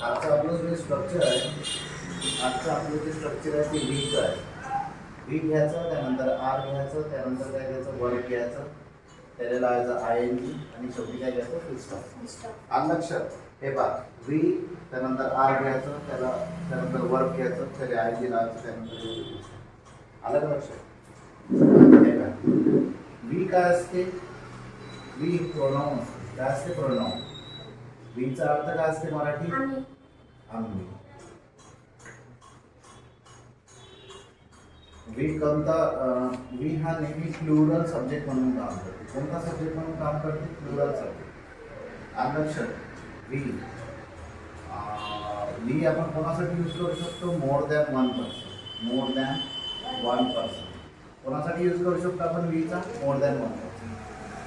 आजचं आपलं जे स्ट्रक्चर आहे, आजचं आपलं जे स्ट्रक्चर आहे ते व्हीचं आहे. व्ही घ्यायचं, त्यानंतर आर घ्यायचं, त्यानंतर काय घ्यायचं, वर्क घ्यायचं, त्याला लावायचं ING आणि शेवटी काय घ्यायचं, फुल स्टॉप. आलं लक्षात? हे पहा, व्ही त्यानंतर आर घ्यायचं, त्यानंतर वर्क घ्यायचं, त्याला ING लावायचं, त्यानंतर फुल स्टॉप. आलं का लक्षात? हे काय व्ही काय असते? व्ही प्रोनाउन असते. काय असते? प्रोनाउन. व्हीचा अर्थ काय असते मराठी? आम्ही. वी हा नेहमी प्लुरल सब्जेक्ट म्हणून काम करते. कोणता सब्जेक्ट म्हणून काम करते? Plural subject. आलं लक्षात? वी आपण कोणासाठी यूज करू शकतो? More than one person. More than one person कोणासाठी यूज करू शकतो आपण वीचा? More than one person.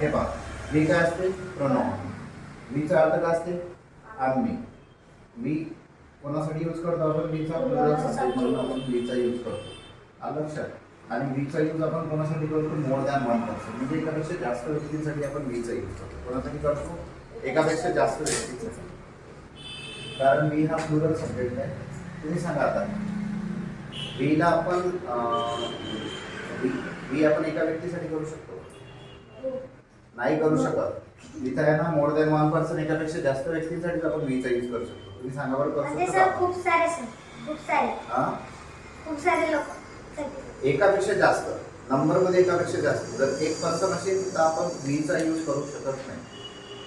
हे पहा, वी काय असते? प्रोनाउन. वीचा अर्थ काय असते? आम्ही. वी कोणासाठी यूज करतो आपण? वीचा प्लुरल सब्जेक्ट म्हणून आपण वीचा यूज करतो. आलं लक्षात? आणि वीचा यूज आपण कोणासाठी करतो? मोर दॅन वन पर्सन, म्हणजे एकापेक्षा जास्त व्यक्तींसाठी आपण वीचा यूज करतो. कोणासाठी करतो? एकापेक्षा जास्त व्यक्तींसाठी. कारण वी हा प्लुरल सब्जेक्ट आहे. तुम्ही सांगा आता, वीला आपण वी आपण एका व्यक्तीसाठी करू शकतो? नाही करू शकत. इथं आहे ना, मोर दॅन वन पर्सन, एकापेक्षा जास्त व्यक्तींसाठी आपण वीचा यूज करू शकतो. तुम्ही सांगा बरं, करू शकतो का? खूप सारे लोक एकापेक्षा जास्त नंबर मध्ये, एकापेक्षा जास्त जर एक पर्सन असेल तर आपण वीचा यूज करू शकत नाही.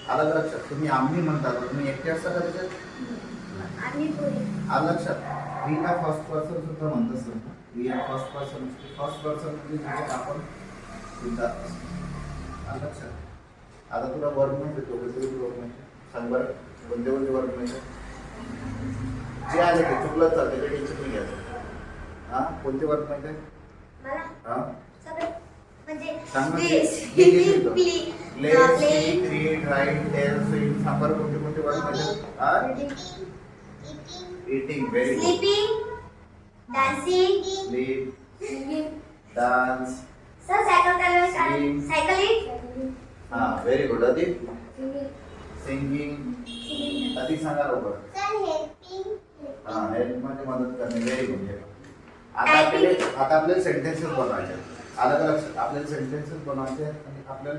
आलं का लक्षात? तुम्ही आम्ही म्हणता, तुम्ही एकटे असता का त्याच्यात? आलं लक्षात? वीला फर्स्ट पर्सन सुद्धा म्हणत असतो. We first person. First person म्हणजे ज्याच्यात आपण सुद्धा असतो. आलं लक्षात? आता तुला वर्ग माहिती आहे? कोणते वर्ग माहिती? सांग बरं, कोणते वर्ग माहिती? जे आले ते चुकलं चालते, ते टेन्शन नाही घ्यायचं. हा, कोणते वर्ग माहिती आहे? हा, सांग रीड, राईट, टेल, स्विम. सांग बरं, कोणते कोणते वर्ग माहिती आहे? Eating, very good. Sleeping, dancing, Sleep, dance, sir, Swim. cycling, very good. Adi, singing. Adi सांगा लवकर. helping, हेल्प म्हणजे मदत करणे. Very good. आता आपल्याला सेंटेन्सेस बनवायचे. आलं का लक्षात? आपल्याला सेंटेन्सेस बनवायचे आणि आपल्याला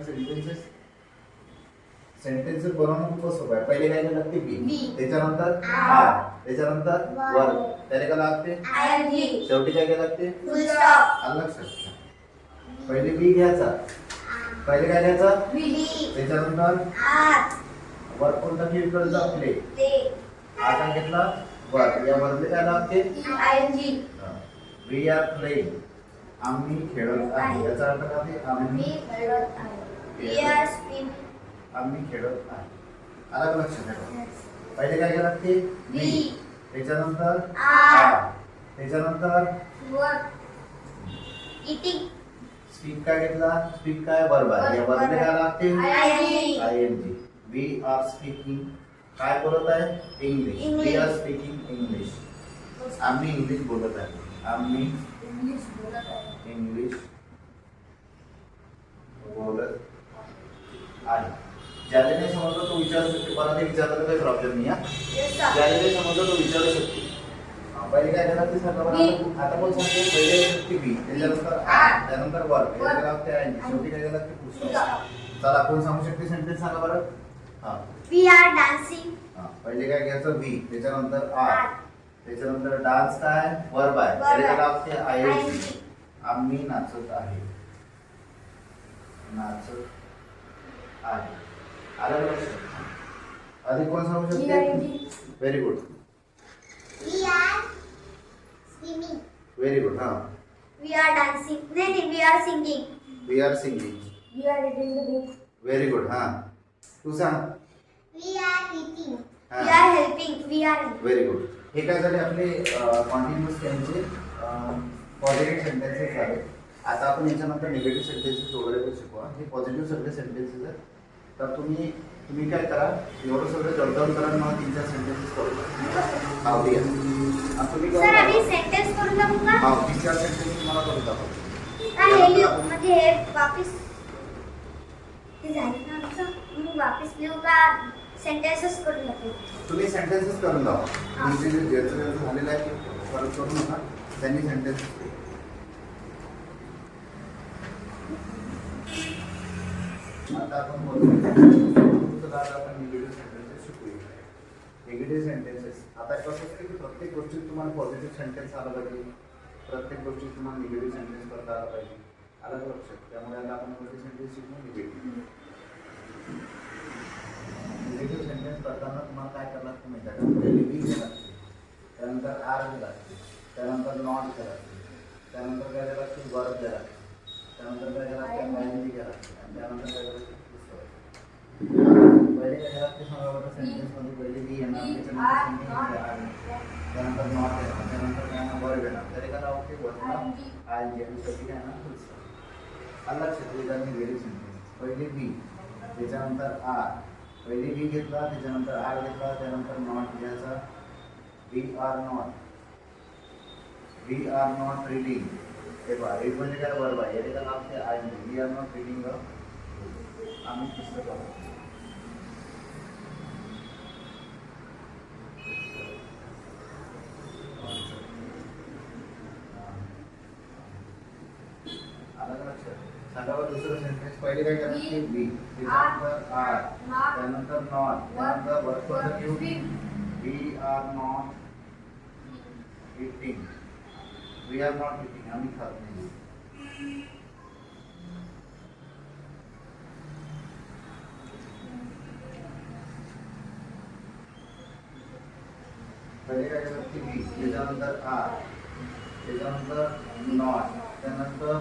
सेंटेन्सेस बनवणं खूप सोपं आहे. पहिले काय लागते? बी. त्याच्यानंतर आर. त्याच्यानंतर वर्ब. त्याला काय लागते? ING. शेवटी काय लागते? full stop. आलं लक्षात? पहिले बी घ्यायचा. पहिले काय घ्यायचा? त्याच्यानंतर R. वर्ब कोणता घ्यायचा? प्ले. हा काय घेतला? वर्ब. या वर्बले काय लागते? ING. We are playing. आम्ही खेळत आहे. याचा अर्थ काय? आम्ही खेळत आहे. We are swimming. आम्ही खेळत आहे. आलं का लक्षात? पहिले काय घ्यायला लागते? बी. त्याच्यानंतर आर. त्याच्यानंतर Work. Eating. स्पीक काय घेतला? स्पीक काय? वर्ब आहे. या वर्बले काय लागते? ING. We are speaking. काय बोलत आहे? English. We are speaking English. आम्ही इंग्लिश बोलत आहे. आम्ही इंग्लिश बोलत आहे. ज्याला नाही समजलं तो विचारू शकतो. मला ते विचारलं काही प्रॉब्लेम नाही. ज्याला नाही समजलं तो विचारू शकतो. पहिले काय करायला लागते? सांगा आता पण सांगते. पहिले लागते बी, त्याच्यानंतर आर, त्यानंतर वर्ब, त्याला लागते ING, शेवटी काय लागते? फुल स्टॉप. चला, कोण सांगू शकते सेंटेन्स? सांगा बरं. हा, We are dancing. पहिले काय घ्यायचं? बी. त्याच्यानंतर आर. त्याच्यानंतर डान्स काय? वर्ब आहे. त्याला लागते ING. आम्ही नाचत आहे. नाचत आहे. आलं लक्षात? आधी कोण सांगू शकते? Very good. We are swimming. Very good. हा, We are dancing. नहीं, we are singing. We are singing. We are reading the book. Very good. हा, तू सांग. We are eating. We are helping. We are helping. Very good. हे काय झाले आपले कॉन्टिन्युअस टेन्सचे positive sentences झाले. आता आपण याच्यानंतर निगेटिव्ह सेंटेन्सेस वगैरे पण शिकवा. हे पॉझिटिव्ह सगळे सेंटेन्सेस आहेत. तर तुम्ही काय करा, एवढं सगळं जडजड करा. मला 3-4 सेंटेन्सेस करू आवडी आहे. तुम्ही सर, अभी सेंटेन्स करून दाखवू का? 3-4 सेंटेन्सेस मला करून दाखवा. हे लिहू, म्हणजे हे वापिस ते झालं ना आमचं. मग वापिस लिहू का सेंटेन्सेस करून दाखवू? तुम्ही सेंटेन्सेस करून लावा. तुमचे जे ज्याचं झालेलं आहे ते परत करू नका. त्यांनी सेंटेन्सेस आता आपण बोलू आपण निगेटिव्ह सेंटेन्सेस शिकूया. निगेटिव्ह सेंटेन्सेस आता कसं असतं की प्रत्येक गोष्टीत तुम्हाला पॉझिटिव्ह सेंटेन्स आला पाहिजे, प्रत्येक गोष्टीत तुम्हाला निगेटिव्ह सेंटेन्स करता आला पाहिजे. आलं का लक्षात? त्यामुळे आता आपण कोणते सेंटेन्स शिकू? निगेटिव्ह. निगेटिव्ह सेंटेन्स करताना तुम्हाला काय करावं लागतं माहिती आहे का? पहिले बी घ्यायला लागते, त्यानंतर आर घ्यायला लागते, त्यानंतर नॉट घ्यायला लागते, त्यानंतर काय घ्यायला लागते? वर्ब घ्यायला लागते, त्यानंतर काय घ्यायला लागते? आयएनजी घ्यायला लागते, आणि त्यानंतर काय घ्यायला लागते? पहिले काय घ्यायला लागते सांगा बरं? सेंटेन्समध्ये पहिले बी येणार, त्याच्यानंतर त्यानंतर नॉट येणार, त्यानंतर काय ना वर्ब येणार, तरी काय लागते? वर्बला आयएनजी आणि शेवटी काय ना फुल स्टॉप. आलं लक्षात? निगेटिव्ह सेंटेन्स पहिले बी, त्याच्यानंतर आर, पहिले बी घेतला, त्याच्यानंतर आर घेतला, त्यानंतर नॉट घ्यायचा. We are not reading. हे पहा, रीड म्हणजे काय? वर्ब आहे. याचे काय नाव? I N G. We are not reading आम्ही पुस्तक वाचतो. आलं का लक्षात? सांगा बरं दुसरं सेंटेन्स. पहिले काय करायचं? बी, त्यानंतर आर, त्यानंतर नॉट, त्यानंतर वर्ब घेऊन we are not eating. We are not eating आम्ही खात नाही. पहिले काय करायचं? बी, त्याच्यानंतर आर, त्याच्यानंतर नॉट, त्यानंतर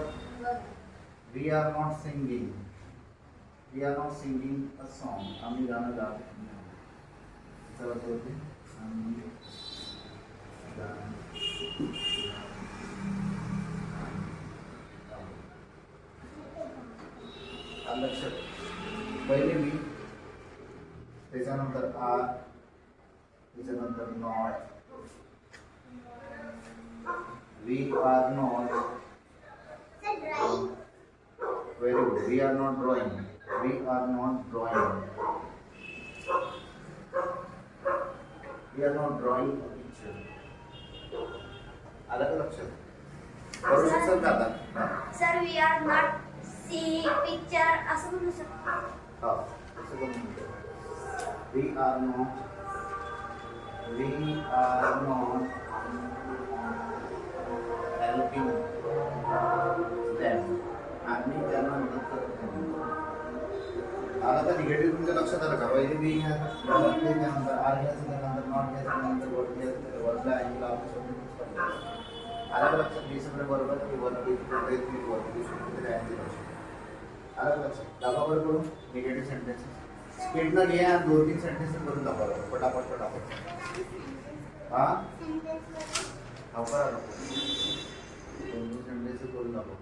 we are not singing. We are not singing a song. आम्ही गाणं गात नाही. चला बोलते आम्ही गाणं लक्षात. पहिले मी, त्याच्यानंतर आर, त्याच्यानंतर not. We are not. Very good. We are not drawing. We are not drawing. We are not drawing a picture. आलं का लक्षात? करू शकतात का आता? Sir we are not see picture असं म्हणू शकतो. हा, असं करून म्हणतो. We are not helping them. आम्ही त्यांना मदत करत नाही. आला तर निगेटिव्ह तुमच्या लक्षात आलं का? पहिले बी घ्यायचं, त्यानंतर आर घ्यायचं, त्यानंतर नॉट घ्यायचं, त्यानंतर वर्ब घ्यायचं, वर्बला आणि लावून शब्द. आला का लक्षात? हे सगळे बरोबर की वर्ब घेतली, वर्ब घेतली, आला का लक्षात? दाखवा करून निगेटिव्ह सेंटेन्सेस स्पीडनं घ्या. 2-3 सेंटेन्सेस करून दाखवा पटापट. हा हो करा. 2-3 सेंटेन्सेस करून दाखवा.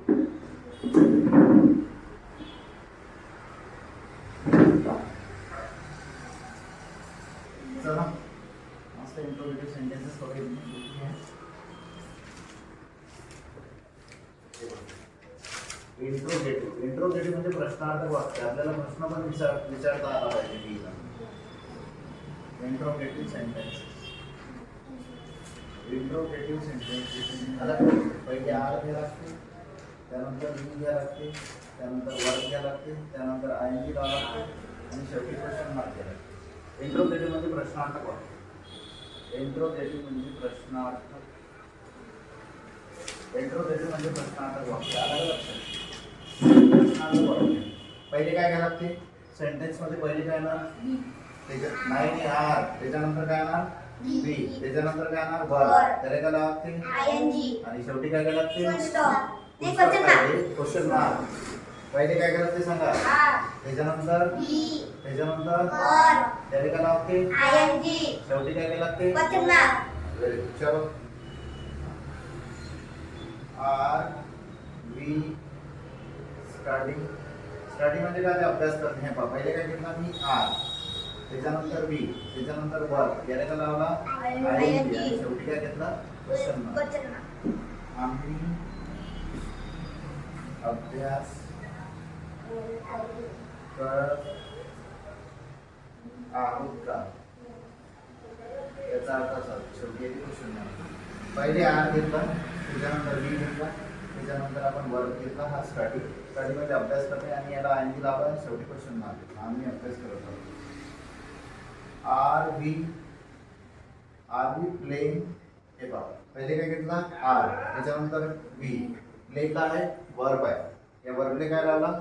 चला मस्त इंट्रोगेटिव्ह सेंटेन्सेस करूया. इंट्रोगेटिव्ह म्हणजे प्रश्नार्थक वाक्य. आपल्याला प्रश्न पण विचारता आला पाहिजे. Interrogative sentences. आता पहिले आर घ्यायला लागते, त्यानंतर बी घ्यायला लागते, त्यानंतर वर्ब घ्यायला लागते, त्यानंतर आयएनजी लावा लागते, आणि शेवटी क्वेश्चन मार्क घ्यायला लागते. इंट्रोगेटिव्ह म्हणजे प्रश्नार्थक वाक्य. इंट्रोगेटिव्ह म्हणजे प्रश्नार्थक वाक्य. आलं लक्षात? पहिले काय घ्यायला लागते? सेंटेन्स मध्ये पहिले काय येणार? नाही आर, त्याच्यानंतर काय येणार? बी, त्याच्यानंतर काय येणार? वर्ब, त्याला काय लागते? आयएनजी, आणि शेवटी काय काय लागते? फुल स्टॉप. ते क्वेश्चन मार्क. पहिले काय करायचं ते सांगा. त्याच्यानंतर बी, त्याच्यानंतर वर्ब, त्याला काय लागते? आयएनजी, शेवटी काय काय लागते? Question mark. चलो आर बी स्टार्टिंग म्हणजे काय? अभ्यास करणे. हे पहा, पहिले काय घेतला मी? आर, त्याच्यानंतर बी, त्याच्यानंतर वर्ब, याला काय लावला? आयएनजी, आणि शेवटी काय घेतला? Question mark. आम्ही अभ्यास करत आहोत का? याचा अर्थ असा शेवटी येते क्वेश्चन मार्क. पहिले आर घेतला, त्याच्यानंतर बी घेतला, त्याच्यानंतर आपण वर्क घेतला. हा स्टडीमध्ये अभ्यास करणे आणि याला आयन लावा, शेवटी क्वेश्चन मार्क. आम्ही अभ्यास करत आहोत. Are we playing. हे पहा, पहिले काय घेतला आर, त्याच्यानंतर बी. प्ले काय आहे, वर्ब आहे. या वर्बले काय लावला,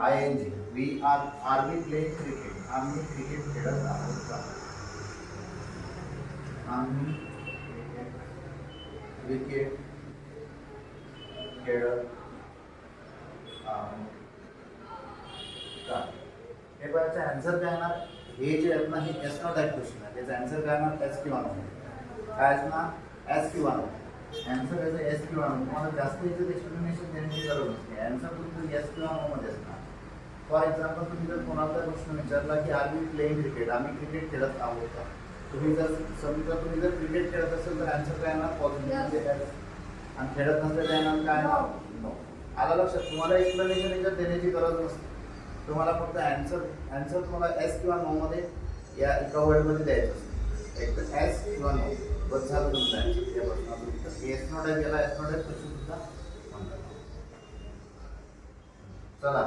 ING. We are we playing cricket. आम्ही क्रिकेट खेळत आहोत का. आम्ही क्रिकेट खेळत आहोत का. हे पाहायचं आन्सर काय येणार. हे जे आहेत ना, हे एस नॉट टाईप क्वेश्चन आहे. त्याचा आन्सर काय येणार, एस किंवा नो. काय असणार, एस किंवा नो. आन्सर याचा एस किंवा नो. तुम्हाला जास्त याचं एक्सप्लेनेशन देण्याची गरज नसते. आन्सर तुमचं एस किंवा नो मध्ये असणार. फॉर एक्झाम्पल, तुम्ही जर कोणाचा प्रश्न विचारला की आर बी प्लेइंग क्रिकेट, आम्ही क्रिकेट खेळत आहोत का. तुम्ही जर समजा तुम्ही जर क्रिकेट खेळत असेल तर आन्सर काय येणार, पॉझिटिव्ह. आणि खेळत नसेल तर येणार काय, नो. आला लक्षात. तुम्हाला एक्सप्लेनेशन याच्यात देण्याची गरज नसते. तुम्हाला फक्त आन्सर तुम्हाला एस किंवा नो मध्ये या एका वर्डमध्ये द्यायचं असतं. एक तर एस किंवा नो बस झालं तुमचं आन्सर या प्रश्नाचं. एस नॉट आहे, याला एस नॉट आहे क्वेश्चन सुद्धा म्हणतात. चला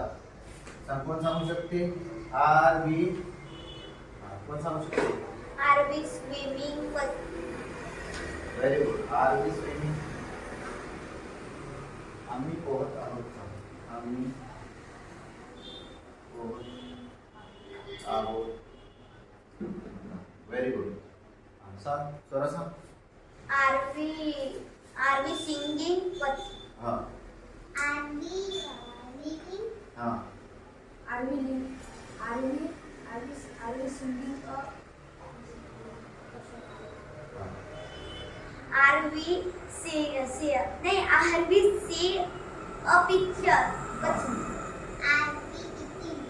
कोण सांगू शकते, आर बी. कोण सांगू शकते, Are we swimming? Very good. Are we swimming. आम्ही पोहत आहोत का. आम्ही पोहत आहोत. Very good. सांग स्वरा सांग. Are we singing? हां Are we reading? हां Are we singing a? Are we see? नहीं, are we see a picture? Are we eating?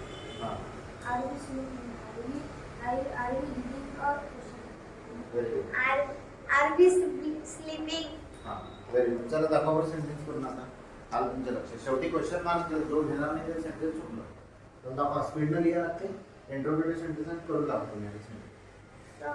हां Are we swimming? Are we reading a? Very good. Are we sleeping? हां very good. चला दाखवा sentence करून आता. आलं तुमच्या लक्षात. शेवटी क्वेश्चन मार्क जो घेणार नाही ते सेंटेन्स चुकलं. तर दाखवा, स्पीडनं लिहा लागते. इंट्रोड्युक्टरी सेंटेन्स करून दाखवतो मी. So,